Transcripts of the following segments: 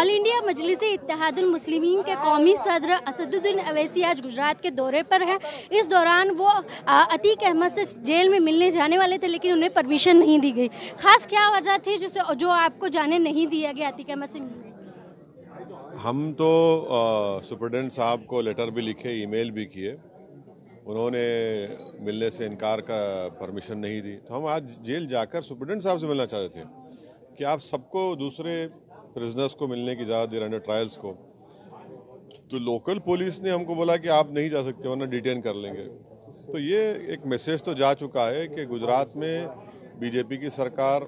All India Majlis-e-Ittehadul मुस्लिमीन के कौमी सदर असदुद्दीन अवैसी आज गुजरात के दौरे पर हैं। इस दौरान वो अतीक अहमद से जेल में मिलने जाने वाले थे, लेकिन उन्हें परमिशन नहीं दी गई। खास क्या वजह थी जो आपको जाने नहीं दिया गया अतीक अहमद से मिलने? हम तो सुप्रिटेंडेंट साहब को लेटर भी लिखे, ईमेल भी किए, उन्होंने मिलने से इनकार का परमिशन नहीं दी। तो हम आज जेल जाकर सुप्रिटेंडेंट साहब से मिलना चाहते थे कि आप सबको दूसरे प्रिजनर्स को मिलने की इजाज़त दे रहे हैं, ट्रायल्स को। तो लोकल पुलिस ने हमको बोला कि आप नहीं जा सकते, वरना डिटेन कर लेंगे। तो ये एक मैसेज तो जा चुका है कि गुजरात में बीजेपी की सरकार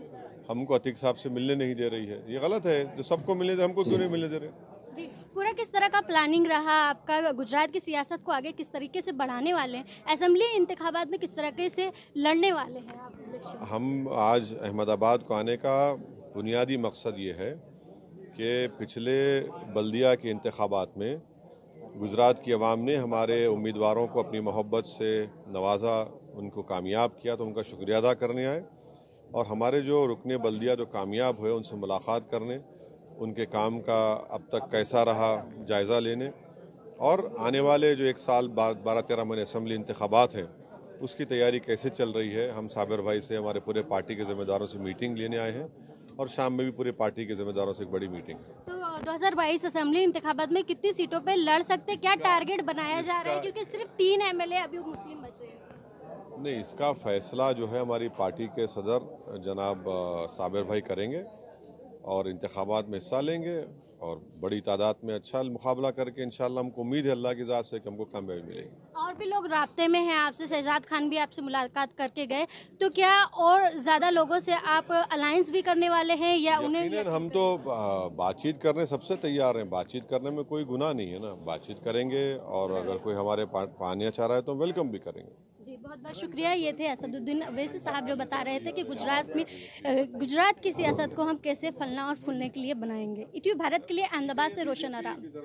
हमको अतीक साहब से मिलने नहीं दे रही है। ये गलत है, जो सबको मिलने दे हमको क्यों नहीं मिलने दे रहे? जी, पूरा किस तरह का प्लानिंग रहा आपका? गुजरात की सियासत को आगे किस तरीके से बढ़ाने वाले हैं? असेंबली इंतखाबात में किस तरीके से लड़ने वाले हैं आप? हम आज अहमदाबाद को आने का बुनियादी मकसद ये है कि पिछले बल्दिया के इंतखाबात में गुजरात की आवाम ने हमारे उम्मीदवारों को अपनी मोहब्बत से नवाजा, उनको कामयाब किया, तो उनका शुक्रिया अदा करने आए। और हमारे जो रुकने बल्दिया जो कामयाब हुए, उनसे मुलाकात करने, उनके काम का अब तक कैसा रहा जायज़ा लेने, और आने वाले जो 1 साल बाद 12-13 महीने असेंबली इंतखाबात हैं उसकी तैयारी कैसे चल रही है। हम साबिर भाई से, हमारे पूरे पार्टी के जिम्मेदारों से मीटिंग लेने आए हैं, और शाम में भी पूरे पार्टी के जिम्मेदारों से एक बड़ी मीटिंग है। तो 2022 असेंबली इंतखाबात में कितनी सीटों पे लड़ सकते, क्या टारगेट बनाया जा रहा है? क्योंकि सिर्फ 3 एमएलए अभी मुस्लिम बचे हैं। नहीं, इसका फैसला जो है हमारी पार्टी के सदर जनाब साबिर भाई करेंगे, और इंतखाबात में हिस्सा लेंगे, और बड़ी तादाद में अच्छा मुकाबला करके इंशाल्लाह हमको उम्मीद है अल्लाह की ज़ात से कि हमको कामयाबी मिलेगी। और भी लोग राब्ते में हैं आपसे, शहजाद खान भी आपसे मुलाकात करके गए, तो क्या और ज़्यादा लोगों से आप अलायंस भी करने वाले हैं या उन्हें? हम तो बातचीत करने सबसे तैयार हैं, बातचीत करने में कोई गुनाह नहीं है ना, बातचीत करेंगे, और अगर कोई हमारे पानी चाह रहा है तो वेलकम भी करेंगे। जी, बहुत बहुत शुक्रिया। ये थे असदुद्दीन अवैसी साहब जो बता रहे थे कि गुजरात की सियासत को हम कैसे फलना और फूलने के लिए बनाएंगे। ईटीवी भारत के लिए अहमदाबाद से रोशन आराम।